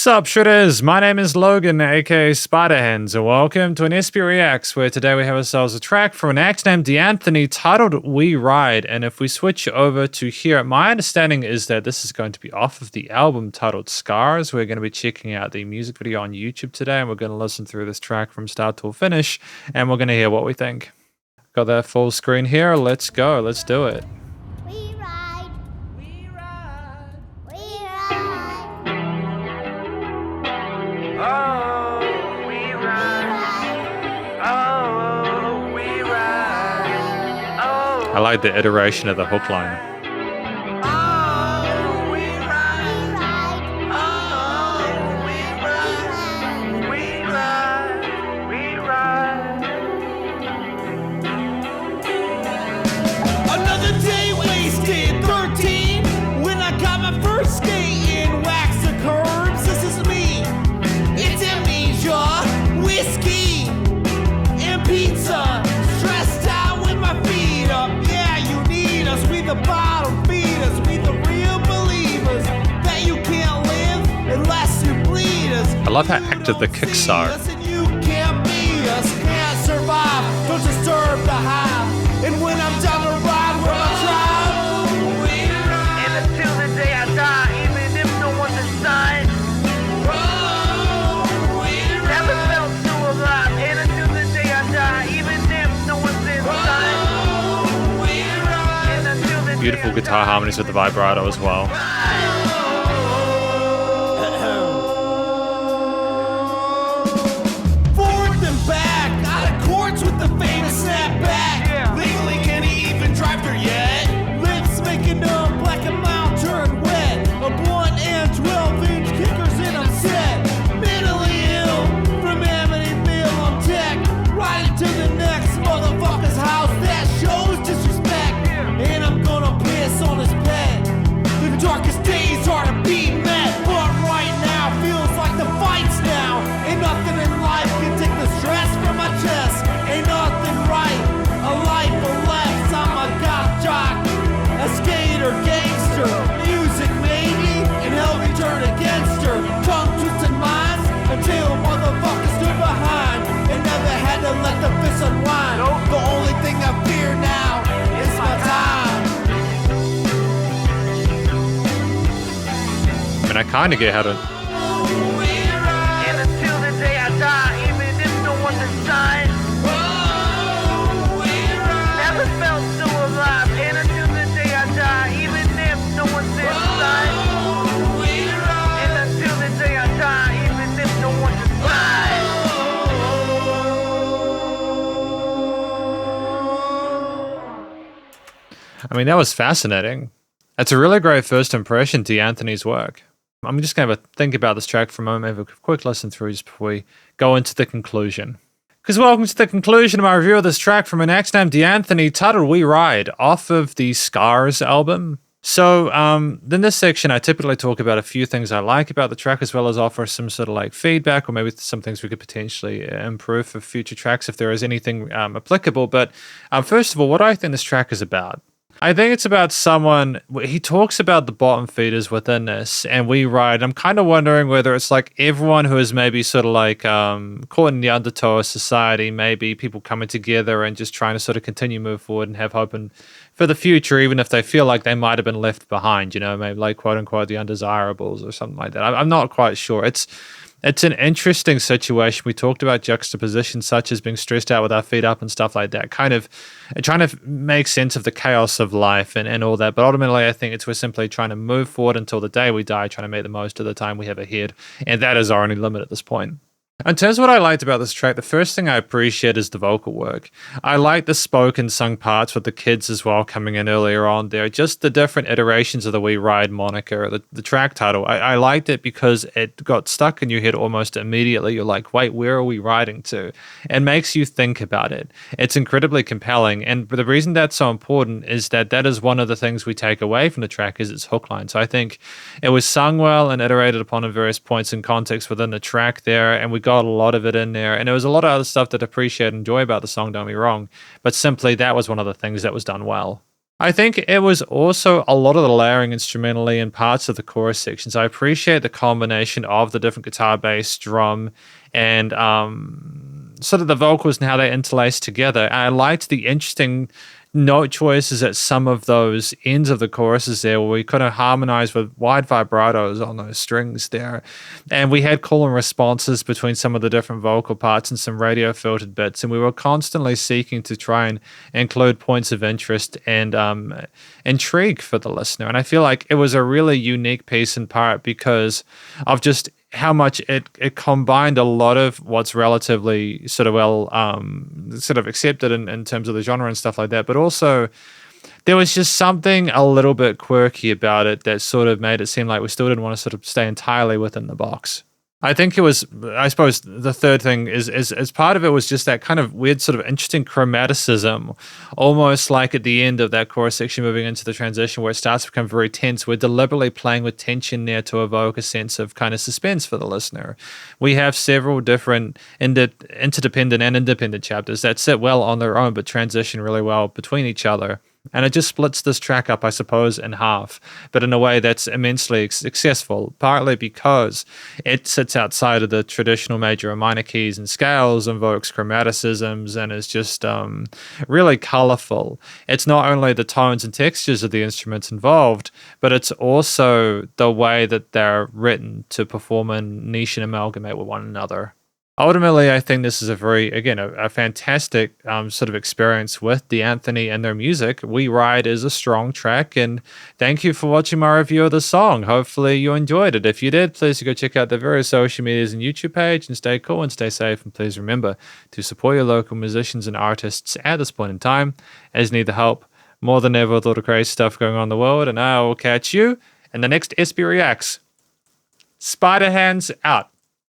Sup Shredders, my name is Logan, aka Spiderhands, and welcome to an SP Reacts, where today we have ourselves a track from an act named DAnthony titled We Ride. And if we switch over to here, my understanding is that this is going to be off of the album titled Scars. We're going to be checking out the music video on YouTube today, and we're going to listen through this track from start to finish, and we're going to hear what we think. Got that full screen here, let's go, let's do it. We ride, we ride, we ride. Oh, we ride. Oh, we ride. Oh, I like the iteration of the hook line. oh, we ride. Oh, we ride. We ride. We ride. Another day wasted, 13. When I got my first skate in, wax the curbs. This is me. It's amnesia, whiskey, and pizza. Stressed out with my feet up. Yeah, you need us. We the bottom feeders. We the real believers that you can't live unless you bleed us. I love how active the kicks are. You can't beat us, can't survive. Don't disturb the hive. And when I'm down the ride with my tribe, And until the day I die, even if no one's inside, never felt so alive. And until the day I die, even if no one's inside, and until the day Beautiful I guitar die, harmonies with the vibrato as well. forth and back, out of courts with the famous snapback. Yeah. Legally, can he even drive her yet? Lips making them black and mild turn wet. A blunt and 12-inch kickers in on set. Mentally ill from Amityville on deck. Right into the next motherfucker's house that shows disrespect. And I'm gonna piss on his pet. The darkest days are to be met, but right now feels like the fight's now. Ain't nothing in life can take the stress from my chest. Ain't nothing right, a life or less. I'm a goth jock, a skater, gangster. Music maybe, and hell me turn against her. Tongue twisted minds until motherfuckers stood behind and never had to let the fist unwind. The only thing I fear now is my time. I mean, I kind of get how to... and until the day I die, even if no one's inside, never felt so alive. And until the day I die, even if no one's inside, and until the day I die, even if no one's inside. I mean, that was fascinating. It's a really great first impression to DAnthony's work. I'm just going to think about this track for a moment, have a quick listen through just before we go into the conclusion. Because welcome to the conclusion of my review of this track from an act named DAnthony titled We Ride off of the Scars album. So in this section, I typically talk about a few things I like about the track, as well as offer some sort of like feedback or maybe some things we could potentially improve for future tracks if there is anything applicable. But first of all, what do I think this track is about? I think it's about someone, he talks about the bottom feeders within this, and We Ride. I'm kind of wondering whether it's like everyone who is maybe sort of like caught in the undertow of society, maybe people coming together and just trying to sort of continue move forward and have hope for the future, even if they feel like they might have been left behind, you know, maybe like quote unquote the undesirables or something like that. I'm not quite sure. It's an interesting situation. We talked about juxtaposition, such as being stressed out with our feet up and stuff like that, kind of trying to make sense of the chaos of life and all that. But ultimately, I think we're simply trying to move forward until the day we die, trying to make the most of the time we have ahead. And that is our only limit at this point. In terms of what I liked about this track, the first thing I appreciate is the vocal work. I like the spoken sung parts with the kids as well coming in earlier on there. Just the different iterations of the We Ride moniker, the track title. I liked it because it got stuck in your head almost immediately. You're like, wait, where are we riding to? It makes you think about it. It's incredibly compelling. And the reason that's so important is that is one of the things we take away from the track is its hook line. So I think it was sung well and iterated upon at various points in context within the track there. And we got a lot of it in there, and there was a lot of other stuff that I appreciate and enjoy about the song, don't be wrong, but simply that was one of the things that was done well. I think it was also a lot of the layering instrumentally in parts of the chorus sections. I appreciate the combination of the different guitar, bass, drum, and sort of the vocals and how they interlace together. And I liked the interesting note choices at some of those ends of the choruses there, where we kind of harmonize with wide vibratos on those strings there. And we had call and responses between some of the different vocal parts and some radio filtered bits. And we were constantly seeking to try and include points of interest and intrigue for the listener. And I feel like it was a really unique piece in part because of just how much it combined a lot of what's relatively sort of well sort of accepted in terms of the genre and stuff like that, but also there was just something a little bit quirky about it that sort of made it seem like we still didn't want to sort of stay entirely within the box. I think it was, I suppose the third thing is part of it was just that kind of weird sort of interesting chromaticism, almost like at the end of that chorus section moving into the transition where it starts to become very tense. We're deliberately playing with tension there to evoke a sense of kind of suspense for the listener. We have several different interdependent and independent chapters that sit well on their own but transition really well between each other. And it just splits this track up, I suppose, in half, but in a way that's immensely successful, partly because it sits outside of the traditional major and minor keys and scales, invokes chromaticisms, and is just really colorful. It's not only the tones and textures of the instruments involved, but it's also the way that they're written to perform and niche and amalgamate with one another. Ultimately, I think this is a fantastic sort of experience with DAnthony and their music. We Ride is a strong track, and thank you for watching my review of the song. Hopefully you enjoyed it. If you did, please go check out the various social medias and YouTube page, and stay cool and stay safe. And please remember to support your local musicians and artists at this point in time, as need the help more than ever with all the crazy stuff going on in the world. And I will catch you in the next SB Reacts. Spiderhands out.